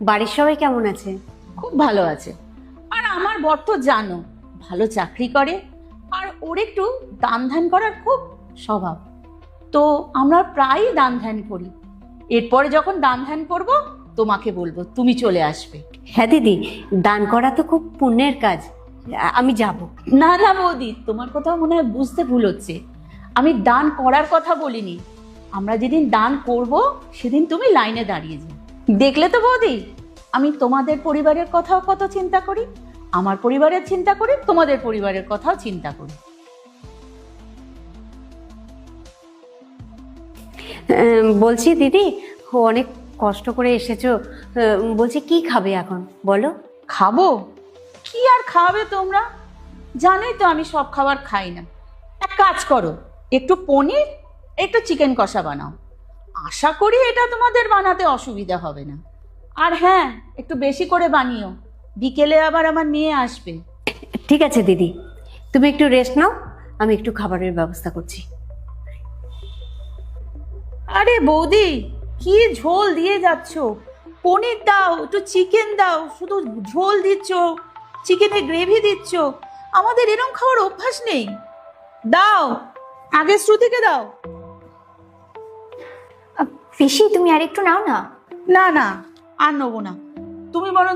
বাড়ির সবাই কেমন আছে? খুব ভালো আছে। আর আমার বর তো জানো ভালো চাকরি করে, আর ওর একটু দান ধ্যান করার খুব স্বভাব। তো আমরা প্রায়ই দান ধ্যান করি। এরপরে যখন দান ধ্যান করব তোমাকে বলবো, তুমি চলে আসবে। হ্যাঁ দিদি, দান করা তো খুব পুণ্যের কাজ। আমি যাব। না না বৌদি, তোমার কথা মনে হয় বুঝতে ভুল হচ্ছে। আমি দান করার কথা বলিনি। আমরা যেদিন দান করব সেদিন তুমি লাইনে দাঁড়িয়ে যাও। দেখলে তো বৌদি, আমি তোমাদের পরিবারের কথাও কত চিন্তা করি, আমার পরিবারের চিন্তা করি, তোমাদের পরিবারের কথাও চিন্তা করি। বলছি দিদি, অনেক কষ্ট করে এসেছো, বলছি কি খাবে এখন বলো? খাবো? কি আর খাওয়াবে তোমরা? জানোই তো আমি সব খাবার খাই না। এক কাজ করো, একটু পনির, একটু চিকেন কষা বানাও। আশা করি এটা তোমাদের বানাতে অসুবিধা হবে না। আর হ্যাঁ, একটু বেশি করে বানিও, বিকেলে আবার আমার মেয়ে আসবে। ঠিক আছে দিদি, তুমি একটু রেস্ট নাও, আমি একটু খাবারের ব্যবস্থা করছি। আরে বৌদি, কি ঝোল দিয়ে যাচ্ছ? পনির দাও, একটু চিকেন দাও, শুধু ঝোল দিচ্ছ, চিকেনের গ্রেভি দিচ্ছ। আমাদের এরকম খাওয়ার অভ্যাস নেই। দাও, আগে শ্রুতিকে দাও। পিসি তুমি আর একটু নাও না। না না, আর নেবো না। তুমি বরং